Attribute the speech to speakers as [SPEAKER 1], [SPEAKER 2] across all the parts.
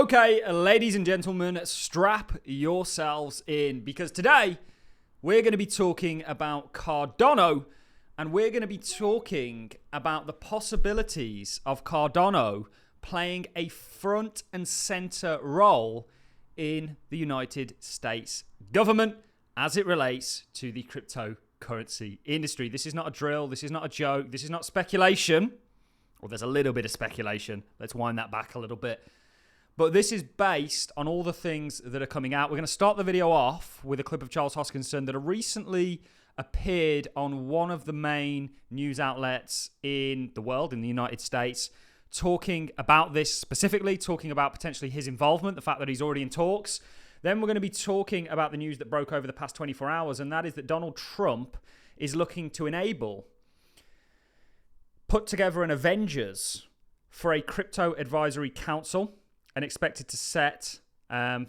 [SPEAKER 1] Okay, ladies and gentlemen, strap yourselves in because today we're going to be talking about Cardano and we're going to be talking about the possibilities of Cardano playing a front and center role in the United States government as it relates to the cryptocurrency industry. This is not a drill. This is not a joke. This is not speculation. Well, there's a little bit of speculation. Let's wind that back a little bit. But this is based on all the things that are coming out. We're going to start the video off with a clip of Charles Hoskinson that recently appeared on one of the main news outlets in the world, in the United States, talking about this specifically, talking about potentially his involvement, the fact that he's already in talks. Then we're going to be talking about the news that broke over the past 24 hours, and that is that Donald Trump is looking to put together an Avengers for a crypto advisory council and expected to set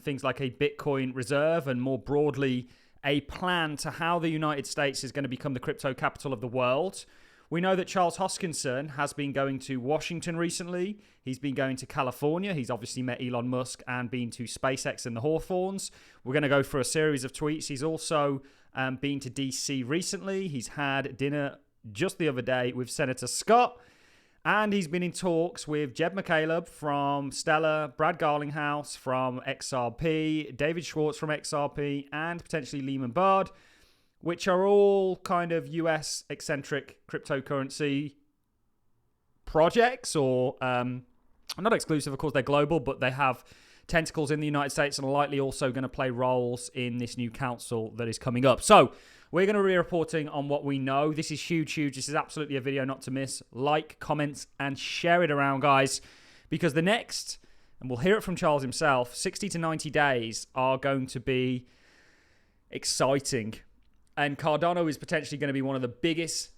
[SPEAKER 1] things like a Bitcoin reserve and more broadly a plan to how the United States is going to become the crypto capital of the world. We know that Charles Hoskinson has been going to Washington recently. He's been going to California. He's obviously met Elon Musk and been to SpaceX and the Hawthorns. We're going to go through a series of tweets. He's also been to DC recently. He's had dinner just the other day with Senator Scott. And he's been in talks with Jeb McCaleb from Stellar, Brad Garlinghouse from XRP, David Schwartz from XRP, and potentially Lehman Bard, which are all kind of US-eccentric cryptocurrency projects, or not exclusive, of course, they're global, but they have tentacles in the United States and are likely also going to play roles in this new council that is coming up. So we're going to be reporting on what we know. This is huge. This is absolutely a video not to miss. Like, comments, and share it around, guys, because the next, and we'll hear it from Charles himself, 60 to 90 days are going to be exciting. And Cardano is potentially going to be one of the biggest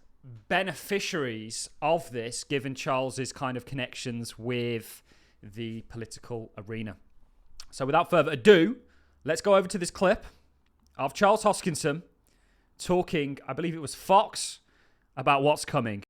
[SPEAKER 1] beneficiaries of this, given Charles's kind of connections with the political arena. So without further ado, let's go over to this clip of Charles Hoskinson talking, I believe it was Fox, about what's coming.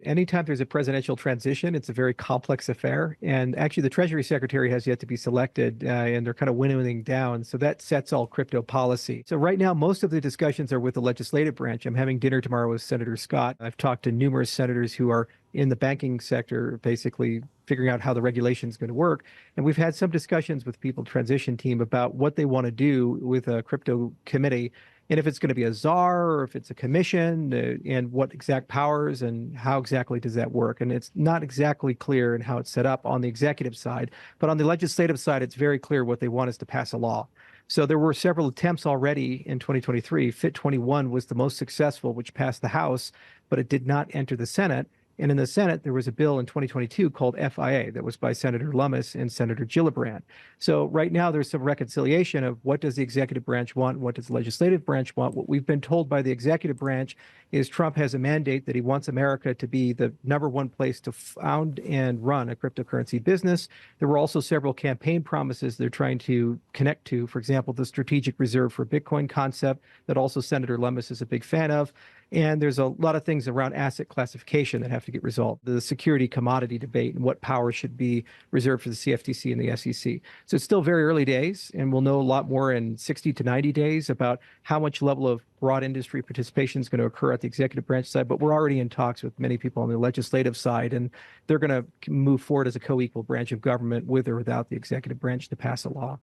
[SPEAKER 2] Anytime there's a presidential transition, it's a very complex affair. And actually, the Treasury Secretary has yet to be selected, and they're kind of winnowing down. So that sets all crypto policy. So right now, most of the discussions are with the legislative branch. I'm having dinner tomorrow with Senator Scott. I've talked to numerous senators who are in the banking sector, basically figuring out how the regulation is going to work. And we've had some discussions with people transition team about what they want to do with a crypto committee, and if it's going to be a czar or if it's a commission, and what exact powers and how exactly does that work. And it's not exactly clear in how it's set up on the executive side, but on the legislative side, it's very clear what they want is to pass a law. So there were several attempts already in 2023. FIT 21 was the most successful, which passed the House, but it did not enter the Senate. And in the Senate, there was a bill in 2022 called FIA that was by Senator Lummis and Senator Gillibrand. So right now, there's some reconciliation of what does the executive branch want, what does the legislative branch want. What we've been told by the executive branch is Trump has a mandate that he wants America to be the #1 place to found and run a cryptocurrency business. There were also several campaign promises they're trying to connect to. For example, the strategic reserve for Bitcoin concept that also Senator Lummis is a big fan of. And there's a lot of things around asset classification that have to get resolved. The security commodity debate and what power should be reserved for the CFTC and the SEC. So it's still very early days, and we'll know a lot more in 60 to 90 days about how much level of broad industry participation is going to occur at the executive branch side. But we're already in talks with many people on the legislative side, and they're going to move forward as a co-equal branch of government with or without the executive branch to pass a law.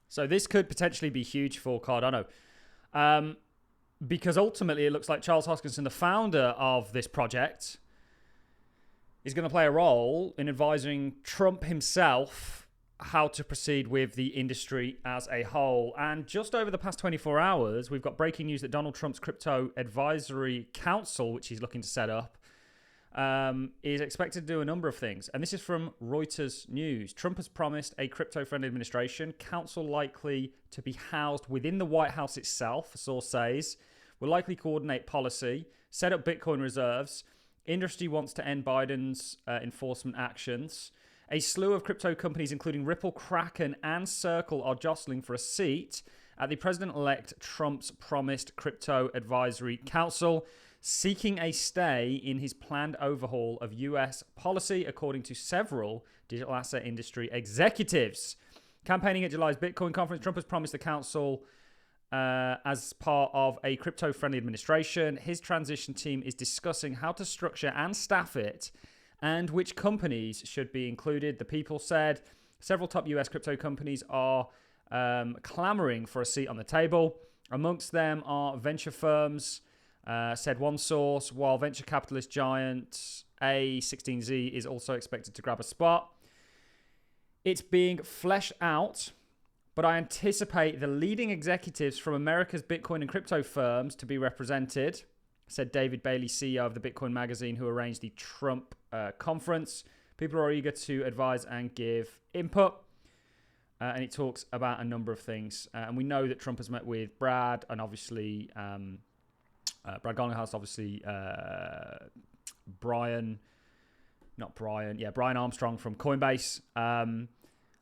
[SPEAKER 1] So this could potentially be huge for Cardano, because ultimately it looks like Charles Hoskinson, the founder of this project, is going to play a role in advising Trump himself how to proceed with the industry as a whole. And just over the past 24 hours, we've got breaking news that Donald Trump's Crypto Advisory Council, which he's looking to set up, is expected to do a number of things. And this is from Reuters News. Trump has promised a crypto-friendly administration. Council likely to be housed within the White House itself, a source says. Will likely coordinate policy, set up Bitcoin reserves. Industry wants to end Biden's enforcement actions. A slew of crypto companies, including Ripple, Kraken, and Circle, are jostling for a seat at the President-elect Trump's promised Crypto Advisory Council, seeking a stay in his planned overhaul of U.S. policy, according to several digital asset industry executives. Campaigning at July's Bitcoin conference, Trump has promised the council as part of a crypto-friendly administration. His transition team is discussing how to structure and staff it and which companies should be included. The People said several top U.S. crypto companies are clamoring for a seat on the table. Amongst them are venture firms, said one source, while venture capitalist giant A16Z is also expected to grab a spot. It's being fleshed out, but I anticipate the leading executives from America's Bitcoin and crypto firms to be represented, said David Bailey, CEO of the Bitcoin magazine, who arranged the Trump conference. People are eager to advise and give input. And it talks about a number of things. And we know that Trump has met with Brad and obviously Brad Garlinghouse, obviously Brian Armstrong from Coinbase. And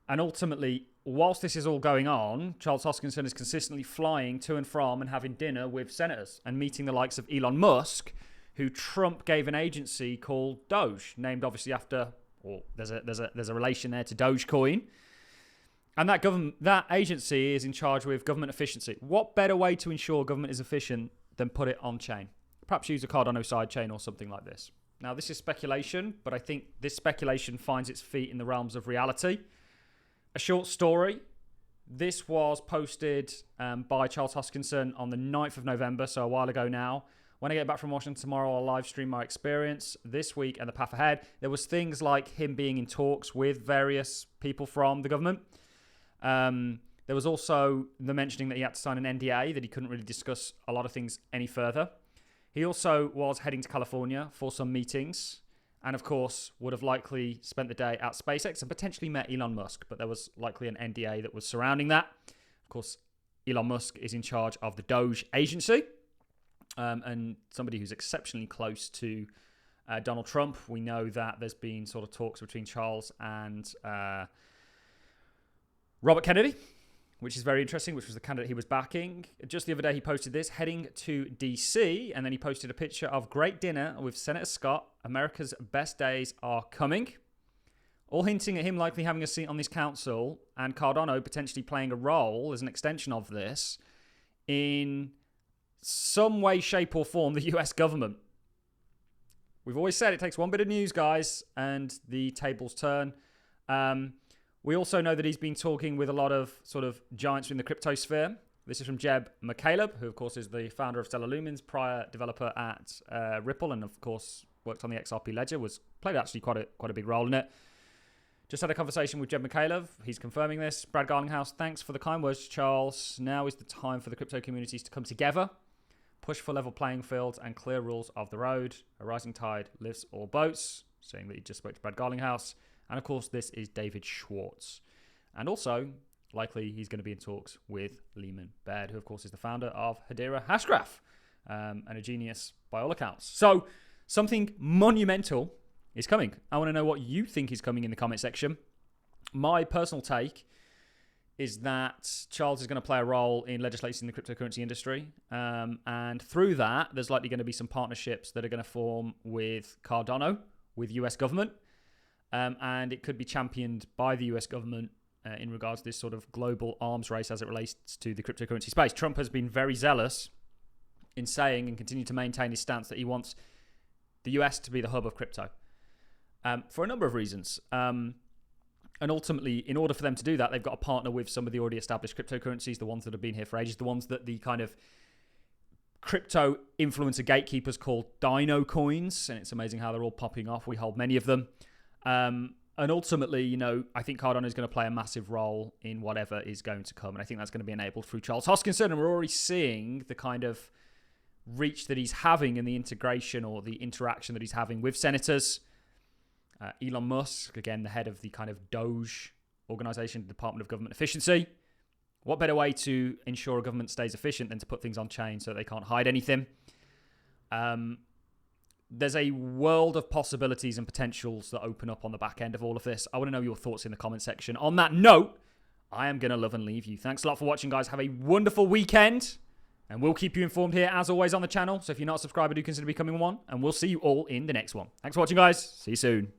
[SPEAKER 1] ultimately, whilst this is all going on, Charles Hoskinson is consistently flying to and from and having dinner with senators and meeting the likes of Elon Musk, who Trump gave an agency called Doge, named obviously after, or there's a relation there to Dogecoin. And that agency is in charge with government efficiency. What better way to ensure government is efficient than put it on chain? Perhaps use a Cardano sidechain or something like this. Now, this is speculation, but I think this speculation finds its feet in the realms of reality. A short story. This was posted by Charles Hoskinson on the 9th of November, so a while ago now. When I get back from Washington tomorrow, I'll live stream my experience this week and the path ahead. There was things like him being in talks with various people from the government. There was also the mentioning that he had to sign an NDA, that he couldn't really discuss a lot of things any further. He also was heading to California for some meetings, and of course would have likely spent the day at SpaceX and potentially met Elon Musk, but there was likely an NDA that was surrounding that. Of course, Elon Musk is in charge of the Doge agency, and somebody who's exceptionally close to Donald Trump. We know that there's been sort of talks between Charles and Robert Kennedy, which is very interesting, which was the candidate he was backing. Just the other day, he posted this, heading to DC, and then he posted a picture of great dinner with Senator Scott. America's best days are coming. All hinting at him likely having a seat on this council, and Cardano potentially playing a role as an extension of this in some way, shape, or form, the US government. We've always said it takes one bit of news, guys, and the tables turn. We also know that he's been talking with a lot of sort of giants in the crypto sphere. This is from Jeb McCaleb, who of course is the founder of Stellar Lumens, prior developer at Ripple, and of course worked on the XRP ledger, played actually quite a big role in it. Just had a conversation with Jeb McCaleb. He's confirming this. Brad Garlinghouse, thanks for the kind words, Charles. Now is the time for the crypto communities to come together, push for level playing fields and clear rules of the road. A rising tide lifts all boats, saying that he just spoke to Brad Garlinghouse. And of course, this is David Schwartz. And also, likely he's going to be in talks with Lehman Baird, who of course is the founder of Hedera Hashgraph, and a genius by all accounts. So something monumental is coming. I want to know what you think is coming in the comment section. My personal take is that Charles is going to play a role in legislating the cryptocurrency industry. And through that, there's likely going to be some partnerships that are going to form with Cardano, with US government. And it could be championed by the US government in regards to this sort of global arms race as it relates to the cryptocurrency space. Trump has been very zealous in saying and continue to maintain his stance that he wants the US to be the hub of crypto for a number of reasons. And ultimately, in order for them to do that, they've got to partner with some of the already established cryptocurrencies, the ones that have been here for ages, the ones that the kind of crypto influencer gatekeepers call Dino coins. And it's amazing how they're all popping off. We hold many of them. And ultimately, I think Cardano is going to play a massive role in whatever is going to come. And I think that's going to be enabled through Charles Hoskinson. And we're already seeing the kind of reach that he's having in the integration or the interaction that he's having with senators. Elon Musk, again, the head of the kind of Doge organization, Department of Government Efficiency. What better way to ensure a government stays efficient than to put things on chain so they can't hide anything? there's a world of possibilities and potentials that open up on the back end of all of this. I want to know your thoughts in the comment section. On that note, I am going to love and leave you. Thanks a lot for watching, guys. Have a wonderful weekend. And we'll keep you informed here, as always, on the channel. So if you're not a subscriber, do consider becoming one. And we'll see you all in the next one. Thanks for watching, guys. See you soon.